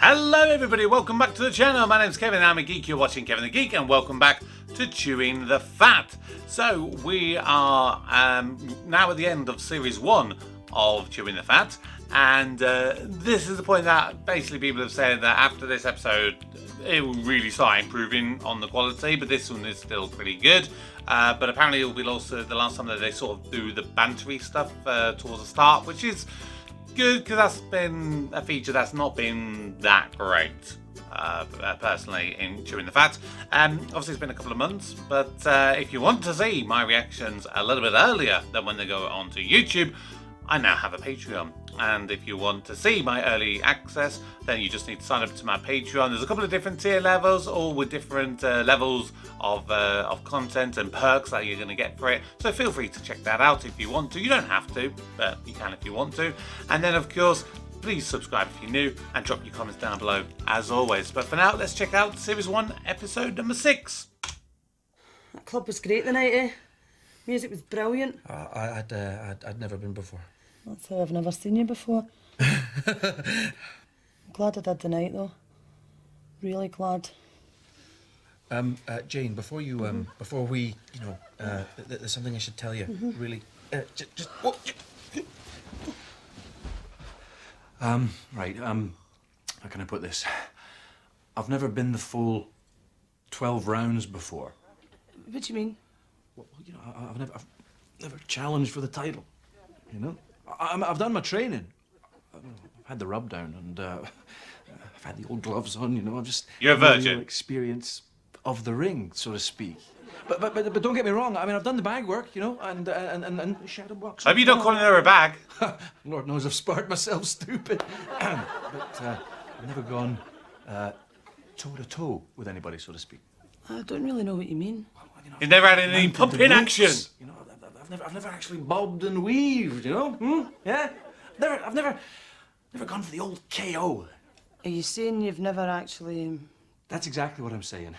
Hello everybody, welcome back to the channel. My name's Kevin, I'm a geek, you're watching Kevin the Geek, and welcome back to Chewin The Fat. So we are now at the end of series 1 of Chewin The Fat, and this is the point that basically people have said that after this episode it will really start improving on the quality, but this one is still pretty good. But apparently it will be also the last time that they sort of do the bantery stuff towards the start, which is good, because that's been a feature that's not been that great, personally, in Chewin The Fat. Obviously, it's been a couple of months, but if you want to see my reactions a little bit earlier than when they go onto YouTube, I now have a Patreon. And if you want to see my early access, then you just need to sign up to my Patreon. There's a couple of different tier levels, all with different levels of content and perks that you're going to get for it. So feel free to check that out if you want to. You don't have to, but you can if you want to. And then, of course, please subscribe if you're new and drop your comments down below, as always. But for now, let's check out Series 1, Episode number 6. That club was great the night, eh? Music was brilliant. I'd never been before. That's how I've never seen you before. I'm glad I did the night, though. Really glad. Jane, before you, before we, there's something I should tell you. Really, just. Right. How can I put this? I've never been the full 12 rounds before. What do you mean? Well, I've never challenged for the title. You know, I've done my training. I've had the rub down, and I've had the old gloves on. You know, I've just. You're a virgin. Real experience of the ring, so to speak. But don't get me wrong. I mean, I've done the bag work, you know, and shadow box. Have you not calling her a bag? Lord knows I've sparred myself stupid. But I've never gone toe to toe with anybody, so to speak. I don't really know what you mean. You've never had any pumping action. You know, I've never actually bobbed and weaved. You know, Yeah. I've never gone for the old KO. Are you saying you've never actually? That's exactly what I'm saying.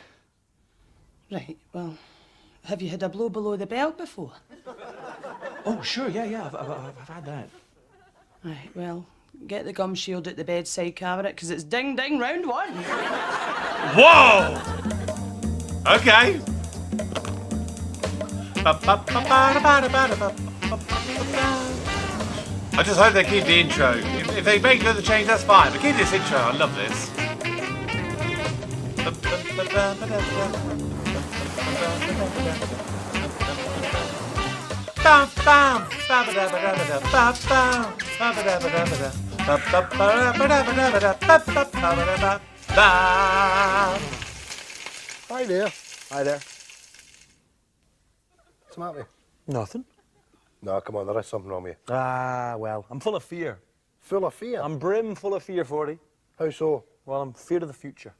Right. Well, have you had a blow below the belt before? Oh, sure. Yeah. I've had that. Right. Well, get the gum shield at the bedside cabinet, because it's ding ding round 1. Whoa! Okay. I just hope they keep the intro. If they make another change, that's fine. But keep this intro. I love this. Hi there. Hi there. What's the matter with you? Nothing. No, come on, there is something wrong with you. Ah, well, I'm full of fear. Full of fear? I'm brim full of fear, 40. How so? Well, I'm feared of the future.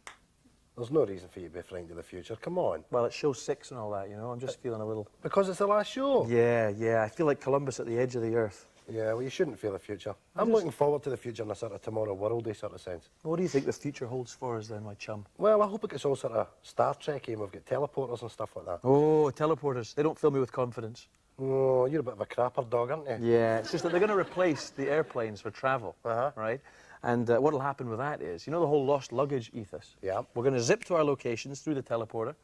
There's no reason for you to be frightened of the future, come on. Well, it's show 6 and all that, you know. I'm just feeling a little... Because it's the last show? Yeah. I feel like Columbus at the edge of the earth. Yeah, well, you shouldn't feel the future. I'm looking forward to the future in a sort of tomorrow worldy sort of sense. What do you think the future holds for us then, my chum? Well, I hope it gets all sort of Star Trek-y and we've got teleporters and stuff like that. Oh, teleporters. They don't fill me with confidence. Oh, you're a bit of a crapper dog, aren't you? Yeah, it's just that they're going to replace the airplanes for travel, right? And what'll happen with that is, you know the whole lost luggage ethos? Yeah. We're going to zip to our locations through the teleporter,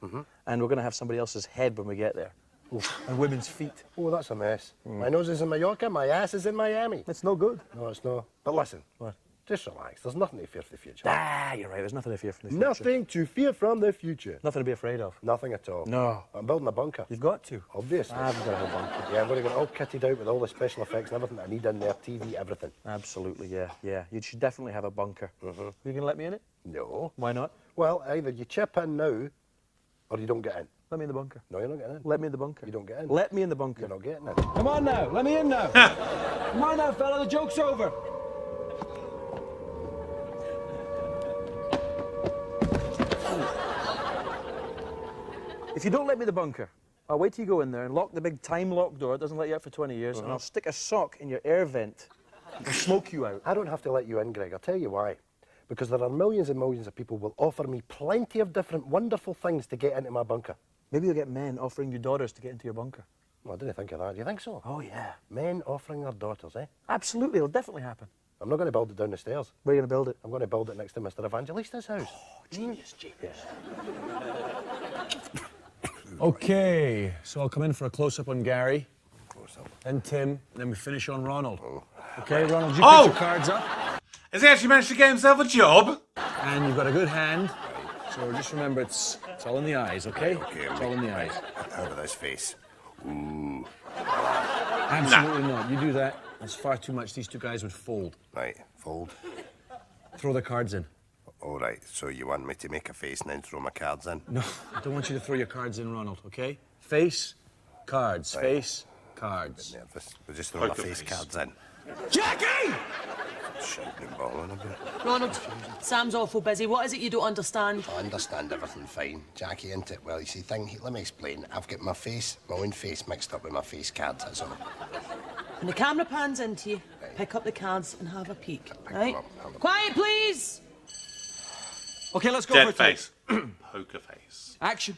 and we're going to have somebody else's head when we get there. Oof. And women's feet. Oh, that's a mess. My nose is in Mallorca, my ass is in Miami. It's no good. No, it's not. But listen. What? Just relax. There's nothing to fear for the future. Ah, you're right. There's nothing to fear from the future. Nothing to fear from the future. Nothing to be afraid of. Nothing at all. No. I'm building a bunker. You've got to. Obviously. I've got a bunker. Yeah, I'm going to get all kitted out with all the special effects and everything that I need in there, TV, everything. Absolutely, yeah. You should definitely have a bunker. You going to let me in it? No. Why not? Well, either you chip in now, or you don't get in. Let me in the bunker. No, you're not getting in. Let me in the bunker. You don't get in. Let me in the bunker. You're not getting in. Come on now. Let me in now. Come on now, fella. The joke's over. If you don't let me in the bunker, I'll wait till you go in there and lock the big time lock door. It doesn't let you out for 20 years. And I'll stick a sock in your air vent and smoke you out. I don't have to let you in, Greg. I'll tell you why. Because there are millions and millions of people will offer me plenty of different wonderful things to get into my bunker. Maybe you'll get men offering you daughters to get into your bunker. Well, I didn't think of that. Do you think so? Oh, yeah. Men offering their daughters, eh? Absolutely. It'll definitely happen. I'm not going to build it down the stairs. Where are you going to build it? I'm going to build it next to Mr. Evangelista's house. Genius. Okay, so I'll come in for a close-up on Gary, Close up. then Tim, and then we finish on Ronald. Okay, Ronald, you Oh! put your cards up, Has he actually managed to get himself a job? and you've got a good hand. So just remember, it's all in the eyes, okay? Okay, It's all in the eyes. How about this face? Ooh. Absolutely not. You do that, that's far too much. These two guys would fold. Right, fold. Throw the cards in. All right, so you want me to make a face and then throw my cards in? No, I don't want you to throw your cards in, Ronald, okay? Face, cards, Right. face, cards. Nervous. We'll just throw my Poker face face. cards in. Jackie! Shooting and balling a bit. Ronald, Sam's awful busy. What is it you don't understand? I understand everything fine. Jackie, ain't it? Well, you see, let me explain. I've got my own face mixed up with my face cards, that's all. When the camera pans into you, pick up the cards and have a peek, Pick right? them up, have a- Quiet, please! Okay, let's go Dead for it. face. Poker face. Action.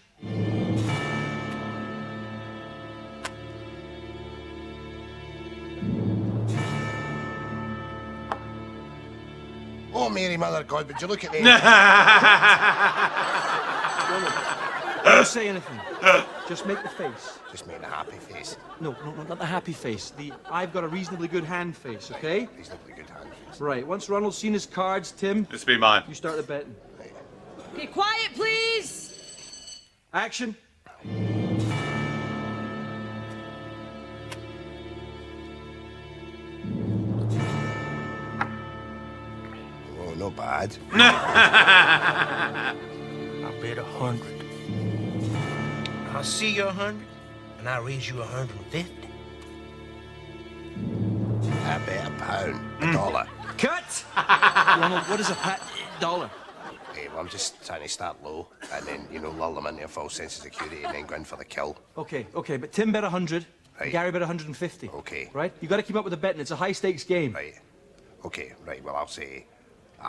Oh, Mary, Mother God, would you look at me? Don't say anything. Just make the face. Just make a happy face. No, not the happy face. The I've got a reasonably good hand face, okay? Reasonably good hand face. Right, once Ronald's seen his cards, Tim, This be mine. you start the betting. Okay, quiet, please! Action. Oh, not bad. I bet 100. I'll see you 100, and I'll raise you 150. I bet £1, $1. Cut! Ronald, what is a dollar? Hey, well, I'm just trying to start low and then, lull them into a false sense of security and then go in for the kill. Okay, but Tim bet 100, Right. Gary bet 150. Okay. Right? You got to keep up with the betting. It's a high-stakes game. Right. Okay, right, well, I'll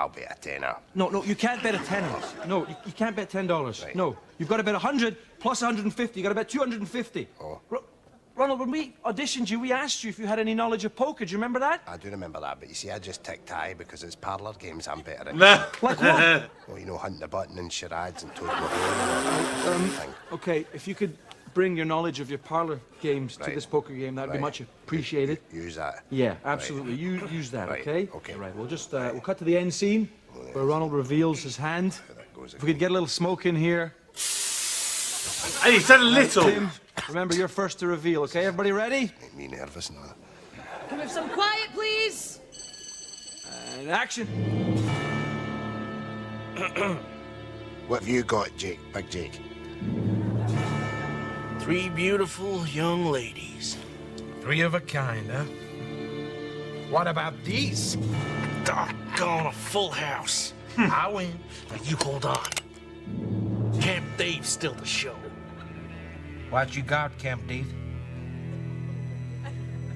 bet a tenner. No, you can't bet a tenner. No, you can't bet $10. Right. No, you've got to bet 100 plus 150. You got to bet 250. Oh. Ronald, when we auditioned you, we asked you if you had any knowledge of poker. Do you remember that? I do remember that, but you see, I just tick tie because it's parlour games I'm better at. Like what? Well, hunting the button and charades and toad in the hole and thing. Okay, if you could bring your knowledge of your parlour games to Right. this poker game, that'd be Right. much appreciated. Use that. Yeah, absolutely. You use that, Right, okay? okay. Right. We'll just we'll cut to the end scene where Ronald reveals his hand. That goes If we could get a little smoke in here. And he said a little. Tim, remember you're first to reveal, okay? Everybody ready? make me nervous and all that. Can we have some quiet, please? And action. What have you got, Jake? Big Jake? 3 beautiful young ladies. 3 of a kind, huh? What about these? Doggone, a full house. I win, but you hold on. Camp Dave's still the show. What you got, Camp Dave?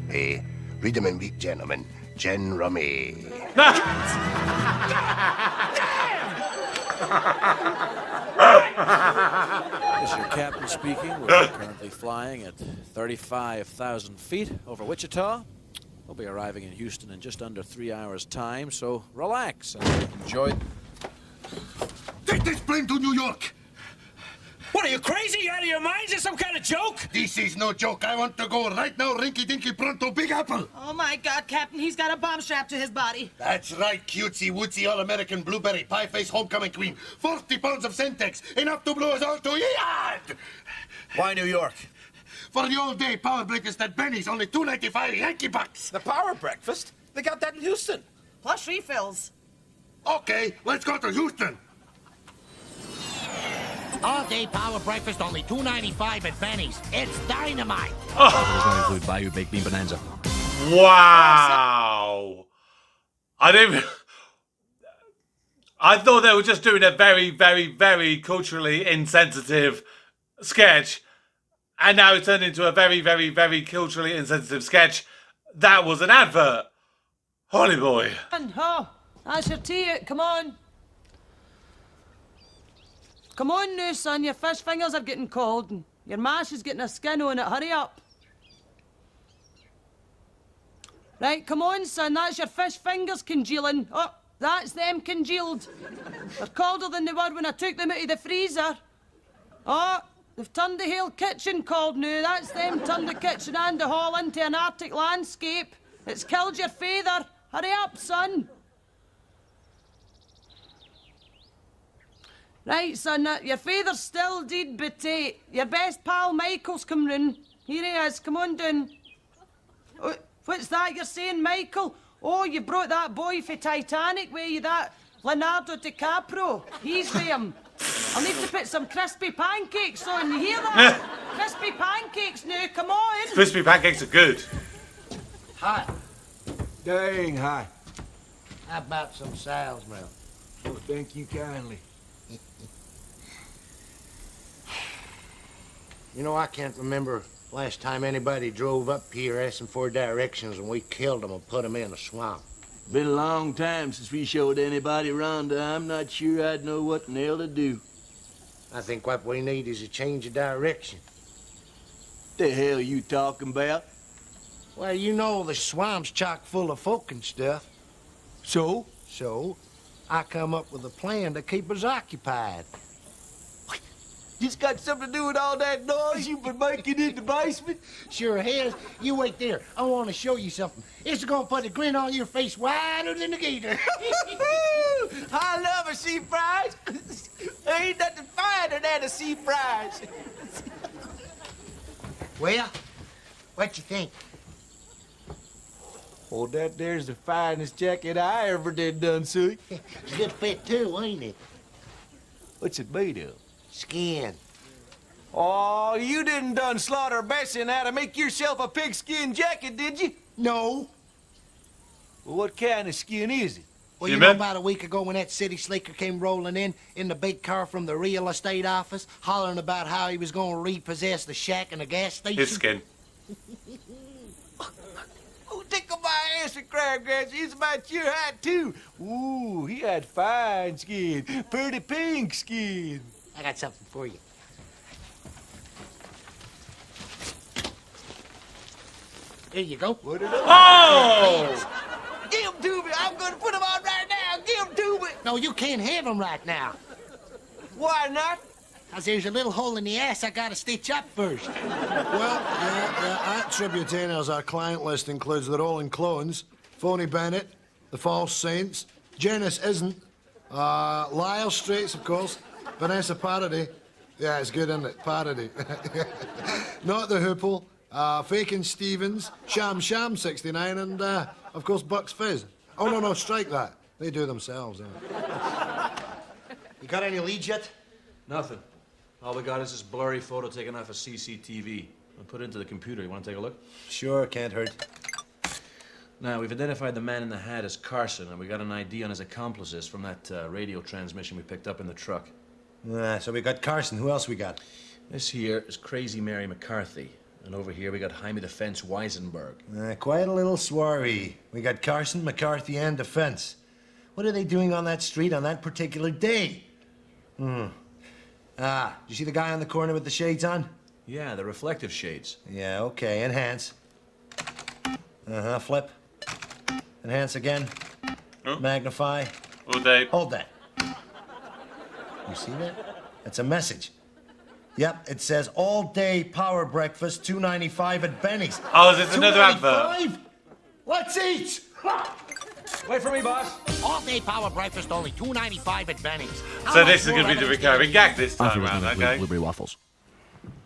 Hey, read them and meet gentlemen. Jen Rummy. This is your captain speaking. We're currently flying at 35,000 feet over Wichita. We'll be arriving in Houston in just under 3 hours' time, so relax and enjoy. Take this plane to New York! What, are you crazy? You out of your mind? Is this some kind of joke? This is no joke. I want to go right now, Rinky Dinky Pronto, Big Apple. Oh my God, Captain, he's got a bomb strapped to his body. That's right, cutesy, wootsy, all-American blueberry pie face homecoming queen. 40 pounds of Centex, enough to blow us all to yard. Why New York? For the all-day power breakfast at Benny's, only $2.95 Yankee bucks. The power breakfast? They got that in Houston. Plus refills. Okay, let's go to Houston. All-day power breakfast, only $2.95 at Benny's. It's dynamite. It's going to include Bayou Baked Bean Bonanza. Wow. I thought they were just doing a very, very, very culturally insensitive sketch. And now it turned into a very, very, very culturally insensitive sketch. That was an advert. Holy boy. Oh, that's your tea. Come on. Come on now, son. Your fish fingers are getting cold and your mash is getting a skin on it. Hurry up. Right, come on, son, that's your fish fingers congealing. Oh, that's them congealed. They're colder than they were when I took them out of the freezer. Oh, they've turned the whole kitchen cold now. That's them turned the kitchen and the hall into an Arctic landscape. It's killed your father. Hurry up, son. Right, son, your father's still dead, but your best pal Michael's come round. Here he is, come on down. Oh, what's that you're saying, Michael? Oh, you brought that boy for Titanic with you, that Leonardo DiCaprio. He's with him. I'll need to put some crispy pancakes on, you hear that? Crispy pancakes now, come on. Crispy pancakes are good. Hi. Dang, hi. How about some sal's milk? Oh, thank you kindly. You know, I can't remember last time anybody drove up here asking for directions and we killed them and put them in a swamp. Been a long time since we showed anybody Rhonda. I'm not sure I'd know what the hell to do. I think what we need is a change of direction. The hell you talking about? Well, you know the swamp's chock full of folk and stuff. So? So, I come up with a plan to keep us occupied. It's got something to do with all that noise you've been making in the basement? Sure has. You wait there. I want to show you something. It's gonna put a grin on your face wider than a gator. I love a sea fries. There ain't nothing finer than a sea fries. Well, what you think? Oh, that there's the finest jacket I ever did done, see? It's a good fit too, ain't it? What's it made of? Skin. Oh, you didn't done slaughter Bessie and how to make yourself a pigskin jacket, did you? No. Well, what kind of skin is it? Well, you know, about a week ago when that city slicker came rolling in the big car from the real estate office, hollering about how he was going to repossess the shack and the gas station? His skin. Oh, tickle my ass with crabgrass. It's about your height, too. Ooh, he had fine skin. Pretty pink skin. I got something for you. Here you go. Oh! Give him to me. I'm going to put him on right now. Give him to me. No, you can't have them right now. Why not? Because there's a little hole in the ass I got to stitch up first. Well, yeah, at Tributainers, our client list includes the Rolling Clones, Phony Bennett, the False Saints, Janice Isn't, Lyle Straits, of course, Vanessa Parody. Yeah, it's good, isn't it? Parody. Not the Hoople, Fakin Stevens, Sham 69, and, of course, Bucks Fizz. Oh, no, strike that. They do themselves, You got any leads yet? Nothing. All we got is this blurry photo taken off a CCTV. I'll put it into the computer. You want to take a look? Sure, can't hurt. Now, we've identified the man in the hat as Carson, and we got an ID on his accomplices from that radio transmission we picked up in the truck. So we got Carson. Who else we got? This here is Crazy Mary McCarthy. And over here we got Jaime Defense Weisenberg. Quite a little swarry. We got Carson, McCarthy, and Defense. What are they doing on that street on that particular day? Did you see the guy on the corner with the shades on? Yeah, the reflective shades. Yeah, okay. Enhance. Flip. Enhance again. Oh. Magnify. All day. Hold that. You see that? That's a message. Yep, it says all-day power breakfast, $2.95 at Benny's. Oh, is this another advert? $2.95? Let's eat! Wait for me, boss. All-day power breakfast, only $2.95 at Benny's. So this is going to be the recurring gag this time around, okay? Blueberry waffles.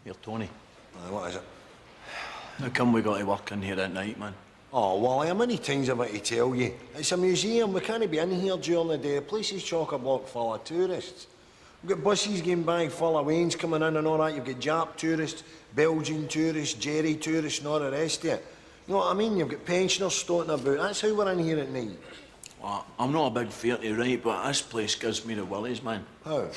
Here, Tony. What is it? How come we got to work in here at night, man? Oh, Wally, how many times have I to tell you? It's a museum. We can't be in here during the day. The place is chock-a-block full of tourists. We've got buses going by full of Waynes coming in and all that. You've got Jap tourists, Belgian tourists, Jerry tourists and all the rest of it. You know what I mean? You've got pensioners stoating about. That's how we're in here at night. Well, I'm not a big fearty, right, but this place gives me the willies, man. How?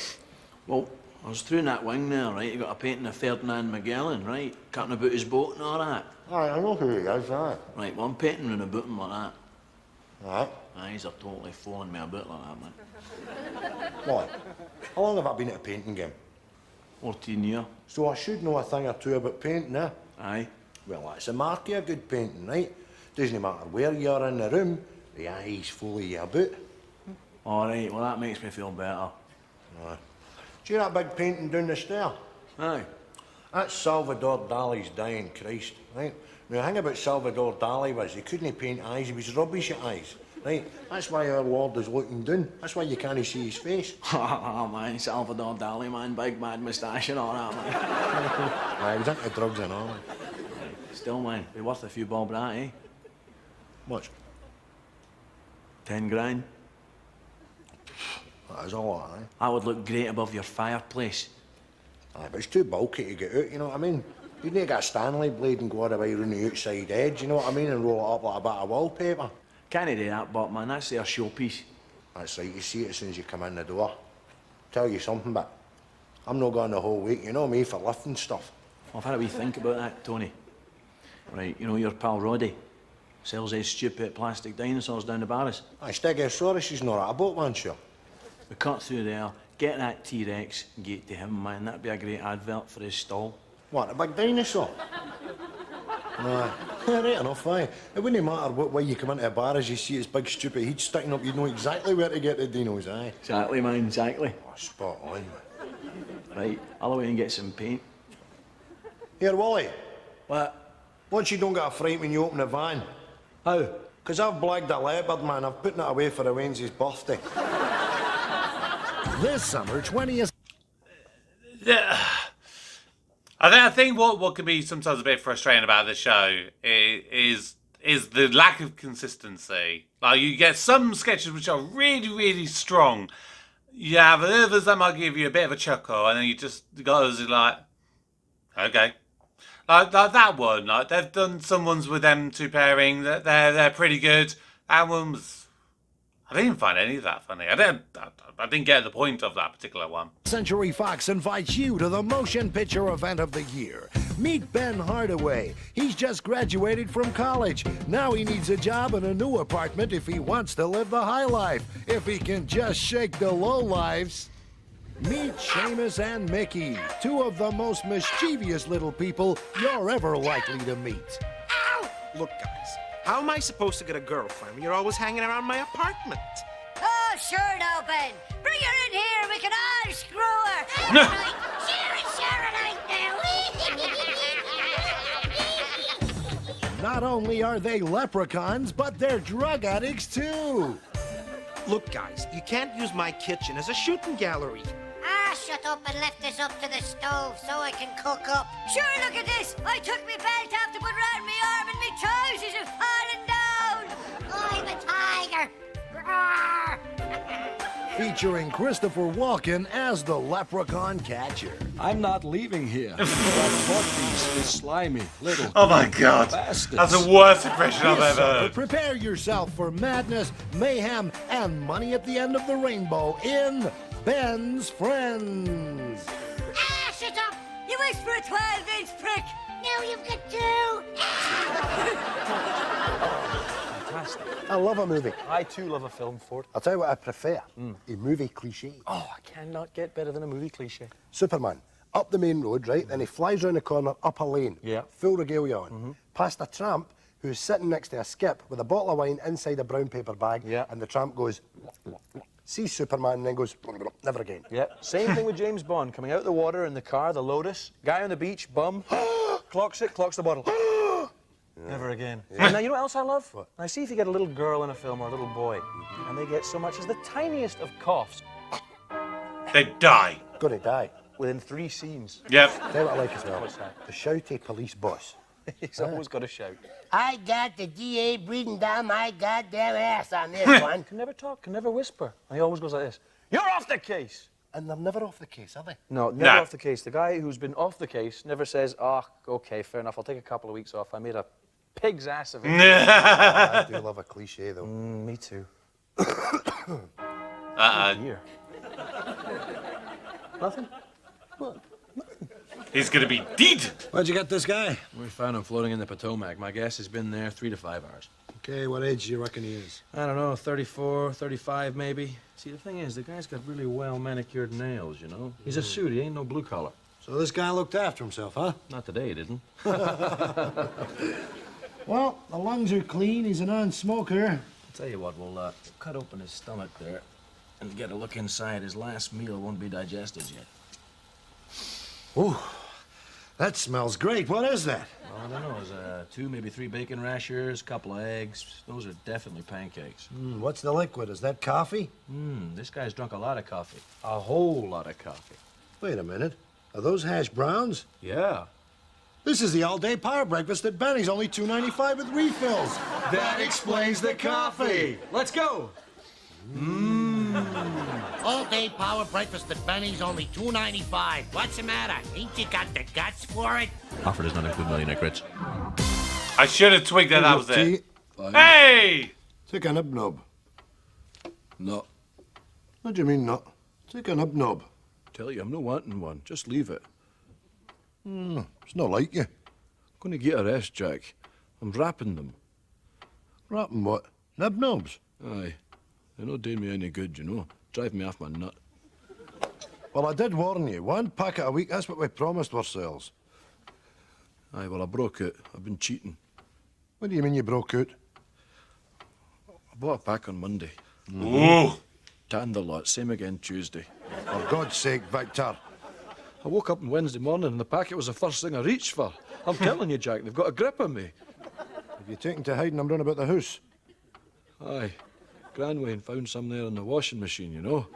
Well, I was through in that wing there, right? You got a painting of Ferdinand Magellan, right? Cutting about his boat and all that. Aye, I know who he is, aye. Right, well, I'm painting him about him like that. Aye. Aye, he's totally fooling me about like that, man. What? How long have I been at a painting game? 14 years. So I should know a thing or two about painting, eh? Aye. Well, that's a mark of a good painting, right? Doesn't matter where you're in the room, the eyes follow you about. All right, well, that makes me feel better. Aye. Do you know that big painting down the stair? Aye. That's Salvador Dali's Dying Christ, right? Now, the thing about Salvador Dali was he couldn't paint eyes, he was rubbish at eyes, right? That's why our Lord is looking down. That's why you can't see his face. Oh, man, Salvador Dali, man, big mad moustache and all that, man. Aye, he was into drugs and all. Still, man, be worth a few bob that, eh? Much? 10 grand. That is a lot, eh? That would look great above your fireplace. Aye, but it's too bulky to get out, you know what I mean? You'd need to get a Stanley blade and go all the way around the outside edge, you know what I mean, and roll it up like a bit of wallpaper. Can't do that, but man, that's their showpiece. That's right, you see it as soon as you come in the door. Tell you something, but I'm not going the whole week, you know me, for lifting stuff. Well, I've had a wee think about that, Tony. Right, you know your pal Roddy? Sells those stupid plastic dinosaurs down the barras. Aye, Stegosaurus is not a boat one, sure. We cut through there, get that T-Rex and get to him, man. That'd be a great advert for his stall. What, a big dinosaur? Aye, right enough, aye. It wouldn't matter what way you come into a bar as you see his big stupid head sticking up, you'd know exactly where to get the dinos, aye. Exactly, man, exactly. Oh, spot on, man. Right, I'll away and get some paint. Here, Wally, What? once you don't get a fright when you open the van. How? Because I've blagged a leopard, man. I've put it away for a Wednesday's birthday. This summer, 20th. Yeah. I think what can be sometimes a bit frustrating about the show is the lack of consistency. Like, you get some sketches which are really, really strong. You have others that might give you a bit of a chuckle, and then you just got others who are like, okay. Like that one, like they've done some ones with them two pairing that they're pretty good. That one was, I didn't find any of that funny. I didn't get the point of that particular one. Century Fox invites you to the motion picture event of the year. Meet Ben Hardaway. He's just graduated from college. Now he needs a job and a new apartment if he wants to live the high life. If he can just shake the low lives. Meet Seamus and Mickey, two of the most mischievous little people you're ever likely to meet. Ow! Look, guys, how am I supposed to get a girlfriend when you're always hanging around my apartment? Oh, sure now, Ben. Bring her in here. We can all screw her. Right. Share it now. Not only are they leprechauns, but they're drug addicts too. Look, guys, you can't use my kitchen as a shooting gallery. Ah, shut up and lift this up to the stove so I can cook up. Sure, look at this. I took me belt off to put round me arm and me trousers are falling down. I'm a tiger. Roar. Featuring Christopher Walken as the leprechaun catcher. I'm not leaving here. That porkies is slimy, little. Oh my god, bastards. that's the worst impression I've This ever summer, heard. prepare yourself for madness, mayhem, and money at the end of the rainbow in Ben's Friends. Ah, shut up. You wish for a 12-inch prick. Now you've got two. Fantastic. I love a movie. I too love a film, Ford. I'll tell you what I prefer. A movie cliche. Oh, I cannot get better than a movie cliche. Superman, up the main road, right? Then he flies round the corner, up a lane. Yeah. Full regalia on. Past a tramp who's sitting next to a skip with a bottle of wine inside a brown paper bag. Yeah. And the tramp goes, sees Superman and then goes, never again. Yeah. Same thing with James Bond. Coming out of the water in the car, the Lotus. Guy on the beach, bum. Clocks it, clocks the bottle. Never again. Yeah. And now, you know what else I love? What? Now, see if you get a little girl in a film or a little boy, and they get so much as the tiniest of coughs They die. Gonna die. within 3 scenes. Yep. Tell you what I like as well. What's that? The shouty police boss. He's always got to shout. I got the DA breathing down my goddamn ass on this one. Can never talk, can never whisper. And he always goes like this. You're off the case! And they're never off the case, are they? No, never off the case. The guy who's been off the case never says, oh, okay, fair enough, I'll take a couple of weeks off. I made a pig's ass of it. I do love a cliche, though. Me too. Uh-oh. Nothing? He's gonna be dead. Where'd you get this guy? We found him floating in the Potomac. My guess has been there 3 to 5 hours. Okay, what age do you reckon he is? I don't know, 34, 35 maybe. See, the thing is, the guy's got really well manicured nails, you know? He's a suit, he ain't no blue collar. So this guy looked after himself, huh? Not today, he didn't. Well, the lungs are clean. He's a non-smoker. I'll tell you what, we'll cut open his stomach there and get a look inside. His last meal won't be digested yet. Oh, that smells great. What is that? Well, I don't know. There's 2, maybe 3 bacon rashers, a couple of eggs. Those are definitely pancakes. What's the liquid? Is that coffee? This guy's drunk a lot of coffee. A whole lot of coffee. Wait a minute. Are those hash browns? Yeah. This is the all-day power breakfast at Benny's, only $2.95 with refills. That explains the coffee. Let's go. All-day power breakfast at Benny's, only $2.95. What's the matter? Ain't you got the guts for it? Offer does not include millionaire crits. I should have twigged that was it. Hey! Take a nib-nub. No. What do you mean, not? Take a nib-nub. Tell you, I'm not wanting one. Just leave it. It's not like you. I'm going to get a rest, Jack. I'm wrapping them. Wrapping what? Nib-nubs? Aye. They're not doing me any good, you know. Drive me off my nut. Well, I did warn you. 1 packet a week, that's what we promised ourselves. Aye, well, I broke it. I've been cheating. What do you mean you broke out? I bought a pack on Monday. Ooh. Tanned a lot. Same again Tuesday. For God's sake, Victor. I woke up on Wednesday morning and the packet was the first thing I reached for. I'm telling you, Jack, they've got a grip on me. Have you taken to hiding them round about the house? Aye. Granwayne found some there in the washing machine, you know.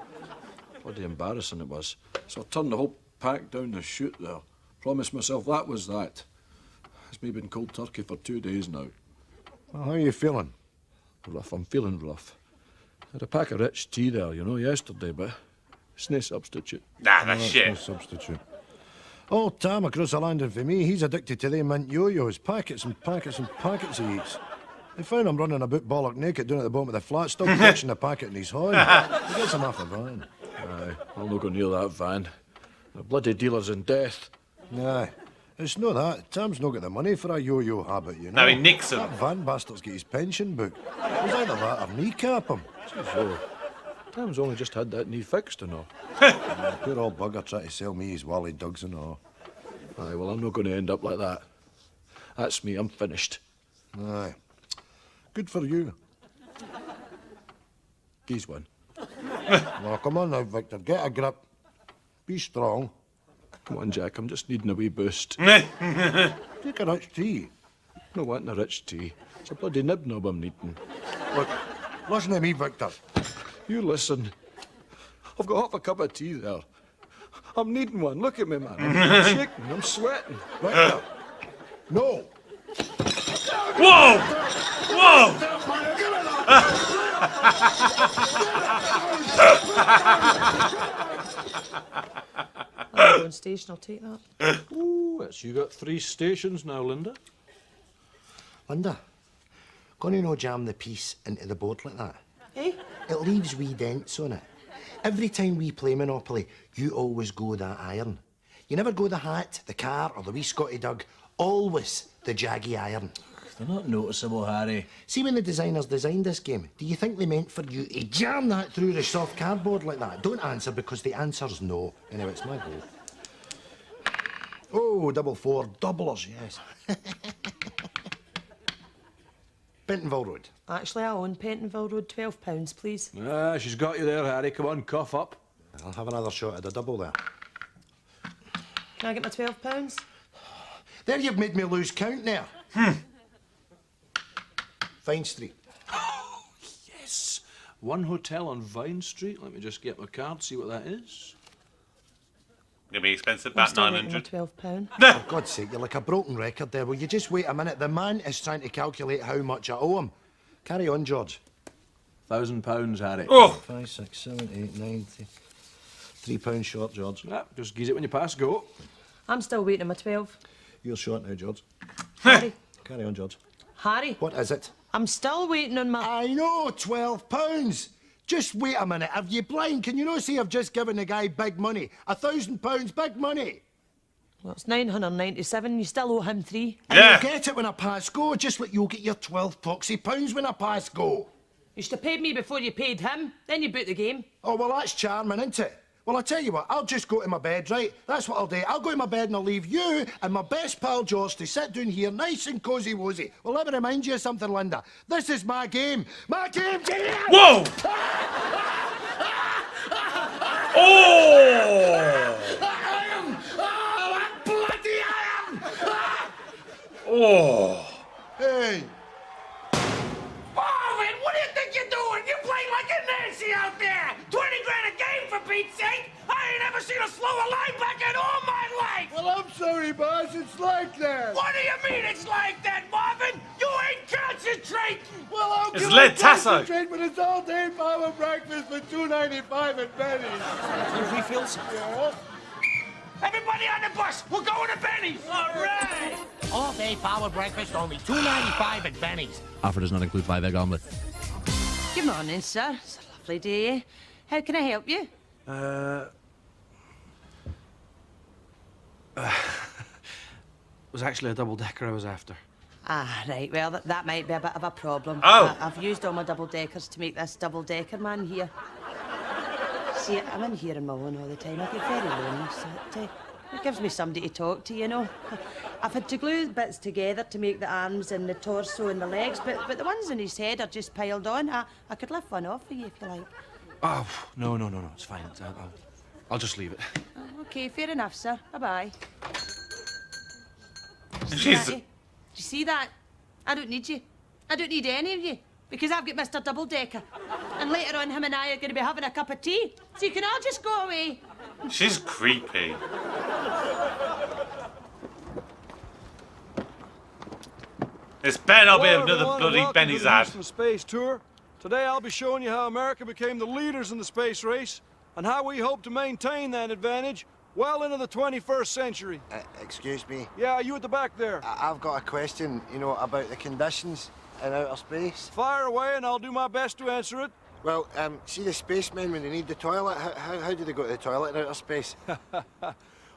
Bloody embarrassing it was. So I turned the whole pack down the chute there. Promised myself that was that. It's me been cold turkey for 2 days now. Well, how are you feeling? Rough, I'm feeling rough. I had a pack of rich tea there, you know, yesterday, but it's no substitute. Nah, that's shit. No substitute. Oh, Tom across the landing for me, he's addicted to them mint yo-yos. Packets and packets and packets he eats. They found him running about bollock naked down at the bottom of the flat, still clutching the packet in his hand. He gets him off the van. Aye, I'll not go near that van. The bloody dealer's in death. Aye. It's no that. Tom's not got the money for a yo-yo habit, you know. No, he nicks him. That van bastard's got his pension book. It was either that or kneecap him. So, Tom's only just had that knee fixed and all. Poor old bugger trying to sell me his Wally Dugs and all. Aye, well, I'm not going to end up like that. That's me, I'm finished. Aye. Good for you. He's one. Well, come on now, Victor. Get a grip. Be strong. Come on, Jack, I'm just needing a wee boost. Take a rich tea. Not wanting a rich tea. It's a bloody nib-nub I'm needing. Look, listen to me, Victor. You listen. I've got half a cup of tea there. I'm needing one. Look at me, man. I'm shaking. I'm sweating. Victor. No. Whoa! Whoa! I'm going station, I'll take that. Ooh, that's you got 3 stations now, Linda. Linda, gonna no jam the piece into the board like that? Eh? It leaves wee dents on it. Every time we play Monopoly, you always go that iron. You never go the hat, the car, or the wee Scotty Doug. Always the jaggy iron. They're not noticeable, Harry. See, when the designers designed this game, do you think they meant for you to jam that through the soft cardboard like that? Don't answer, because the answer's no. Anyway, it's my goal. Oh, 4 doublers, yes. Bentonville Road. Actually, I own Pentonville Road, £12, please. Ah, she's got you there, Harry. Come on, cough up. I'll have another shot at the double there. Can I get my £12? There, you've made me lose count now. Vine Street. Oh, yes. One hotel on Vine Street. Let me just get my card, see what that is. Gonna be expensive, I'm about still waiting $900. for £12. For God's sake, you're like a broken record there. Will you just wait a minute? The man is trying to calculate how much I owe him. Carry on, George. £1,000, Harry. Oh! 5, 6, 7, 8, 9, £3 short, George. Ah, just geese it when you pass go. I'm still waiting on my 12. You're short now, George. Harry. Carry on, George. Harry. What is it? I'm still waiting on my... I know, £12. Just wait a minute. Are you blind? Can you not see I've just given the guy big money? £1,000, big money. Well, it's 997. You still owe him 3. And Yeah. you'll get it when I pass go, just like you'll get your 12 poxy pounds when I pass go. You should have paid me before you paid him. Then you boot the game. Oh, well, that's charming, isn't it? Well, I'll tell you what, I'll just go to my bed, right? That's what I'll do. I'll go to my bed and I'll leave you and my best pal George to sit down here nice and cosy-wozy. Well, let me remind you of something, Linda. This is my game. My game, Jimmy! Whoa! Oh! Bloody I am! Oh! Hey! Marvin, what do you think you're doing? You play like a Nancy out there! 20 grand a game, for Pete's sake! I ain't ever seen a slower linebacker in all my life! Well, I'm sorry, boss. It's like that. What do you mean it's like that, Marvin? You ain't concentrating! Well, how It's can lead I tasso. concentrate when it's all day power breakfast for $2.95 at Benny's? Refills? Yeah. Everybody on the bus! We're going to Benny's! All right! All-day power breakfast, only $2.95 at Benny's. Offer does not include 5-egg omelette. Good morning, sir. It's a lovely day. How can I help you? Was actually a double-decker I was after. Ah, right. Well, that might be a bit of a problem. Oh. I've used all my double-deckers to make this double-decker man here. See, I'm in here in my own all the time. I get very lonely, so it gives me somebody to talk to, you know. I've had to glue bits together to make the arms and the torso and the legs, but the ones in his head are just piled on. I could lift one off for you if you like. Oh, no, it's fine. I'll just leave it. Oh, okay, fair enough, sir. Bye-bye. She's... Do you see that? I don't need you. I don't need any of you. Because I've got Mr. Double-Decker. And later on, him and I are going to be having a cup of tea. So you can all just go away. She's creepy. This better not be Hello, another everyone, bloody welcome Benny's to the ad. Houston Space Tour. Today I'll be showing you how America became the leaders in the space race and how we hope to maintain that advantage well into the 21st century. Excuse me, Yeah, you at the back there. I've got a question, you know, about the conditions in outer space. Fire away and I'll do my best to answer it. Well, see the spacemen when they need the toilet, how do they go to the toilet in outer space?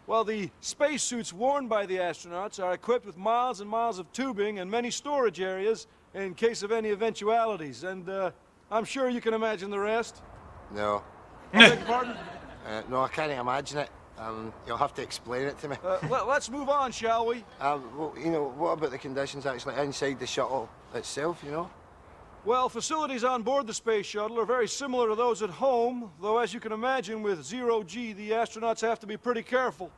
Well, the spacesuits worn by the astronauts are equipped with miles and miles of tubing and many storage areas in case of any eventualities. And I'm sure you can imagine the rest. No. I beg your pardon? No, I can't imagine it. You'll have to explain it to me. Let's move on, shall we? Well, you know, what about the conditions actually inside the shuttle itself, you know? Well, facilities on board the space shuttle are very similar to those at home, though as you can imagine, with zero-G, the astronauts have to be pretty careful.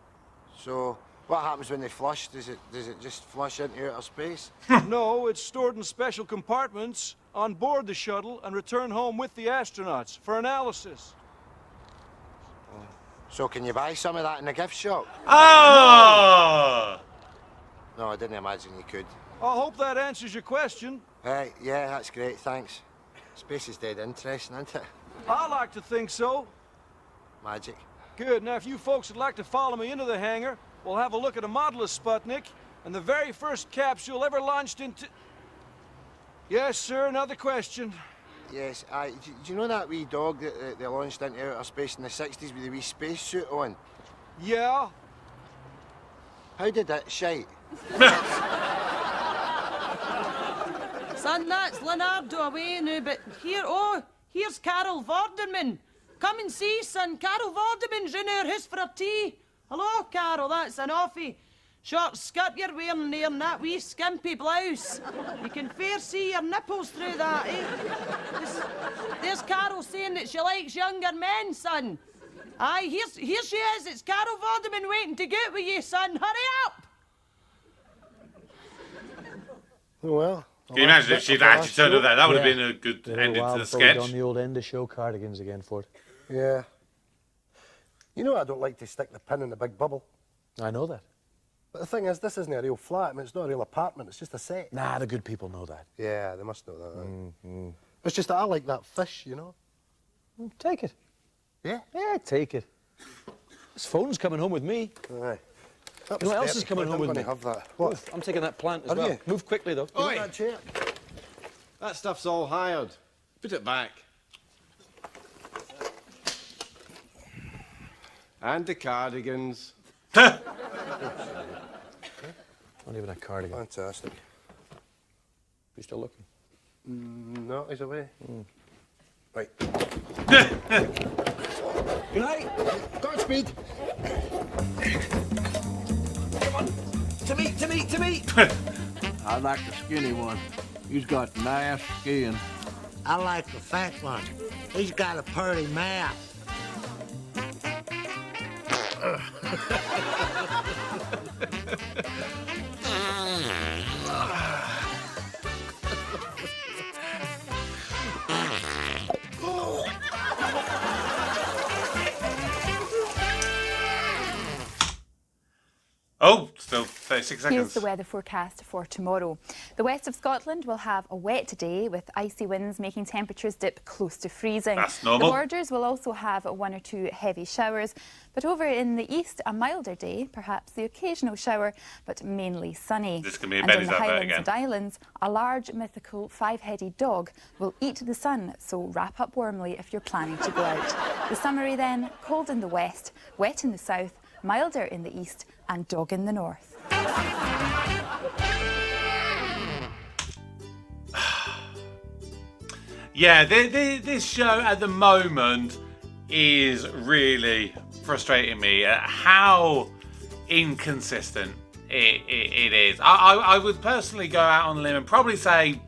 So, what happens when they flush? Does it just flush into outer space? No, it's stored in special compartments on board the shuttle and returned home with the astronauts for analysis. So can you buy some of that in a gift shop? Oh! No, I didn't imagine you could. I hope that answers your question. Yeah, that's great, thanks. Space is dead interesting, isn't it? I like to think so. Magic. Good. Now, if you folks would like to follow me into the hangar, we'll have a look at a model of Sputnik and the very first capsule ever launched into... Yes, sir, another question. Yes, do you know that wee dog that they launched into outer space in the 60s with the wee spacesuit on? Yeah? How did it shite? Son, that's Leonardo away now, but here's Carol Vorderman. Come and see, son. Carol Vorderman's in our house for a tea. Hello, Carol, that's an offie. Short skirt you're wearing there and that wee skimpy blouse. You can fair see your nipples through that, eh? There's Carol saying that she likes younger men, son. Aye, here she is. It's Carol Vorderman waiting to get with you, son. Hurry up! Oh, well. Can you imagine if she'd actually turned up there? That would have been a good ending to the sketch. Done the old end of show cardigans again for it. Yeah. You know I don't like to stick the pin in the big bubble. I know that. But the thing is, this isn't a real flat. I mean, it's not a real apartment. It's just a set. Nah, the good people know that. Yeah, they must know that. It's just that I like that fish, you know. Take it. Yeah? Yeah, take it. This phone's coming home with me. Aye. You know what else is coming home with me? I'm going to have that. What? Move. I'm taking that plant as Are well. you? Move quickly, though. Oi! That chair. That stuff's all hired. Put it back. And the cardigans. Not even a cardigan. Fantastic. You still looking? No, he's away. Right. Good night. Godspeed. Come on. To me. I like the skinny one. He's got nice skin. I like the fat one. He's got a pretty mouth. Oh, still 36 seconds. Here's the weather forecast for tomorrow. The west of Scotland will have a wet day with icy winds making temperatures dip close to freezing. That's normal. The borders will also have 1 or 2 heavy showers, but over in the east a milder day, perhaps the occasional shower, but mainly sunny. This can be a and in Betty's the advert Highlands again. and Islands, a large mythical 5-headed dog will eat the sun, so wrap up warmly if you're planning to go out. The summary then, cold in the west, wet in the south, milder in the east and dog in the north. Yeah, this show at the moment is really frustrating me at how inconsistent it is. I would personally go out on a limb and probably say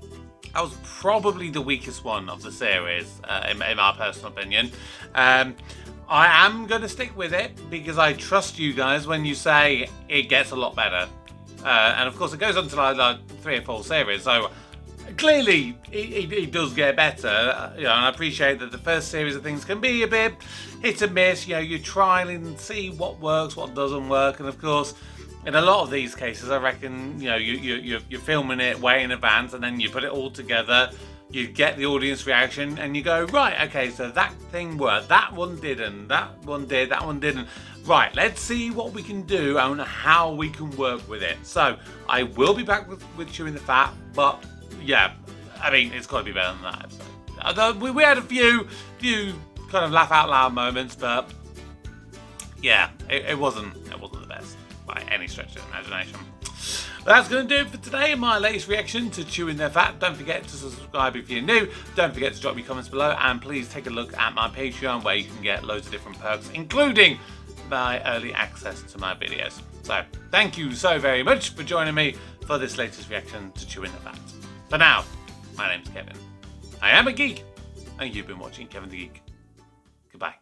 that was probably the weakest one of the series, in my personal opinion. I am going to stick with it because I trust you guys when you say it gets a lot better. And of course it goes on to like 3 or 4 series, so clearly it does get better. You know, and I appreciate that the first series of things can be a bit hit and miss. You know, you try and see what works, what doesn't work, and of course in a lot of these cases I reckon, you know, you're filming it way in advance and then you put it all together. You get the audience reaction and you go, right, okay, so that thing worked, that one didn't, that one did, that one didn't. Right, let's see what we can do and how we can work with it. So I will be back with Chewin The Fat, but yeah, I mean, it's got to be better than that episode. Although we had a few kind of laugh out loud moments, but yeah, it wasn't the best by any stretch of the imagination. But that's going to do it for today. My latest reaction to Chewin The Fat. Don't forget to subscribe if you're new. Don't forget to drop your comments below. And please take a look at my Patreon where you can get loads of different perks, including my early access to my videos. So thank you so very much for joining me for this latest reaction to Chewin The Fat. For now, my name's Kevin. I am a geek, and you've been watching Kevin the Geek. Goodbye.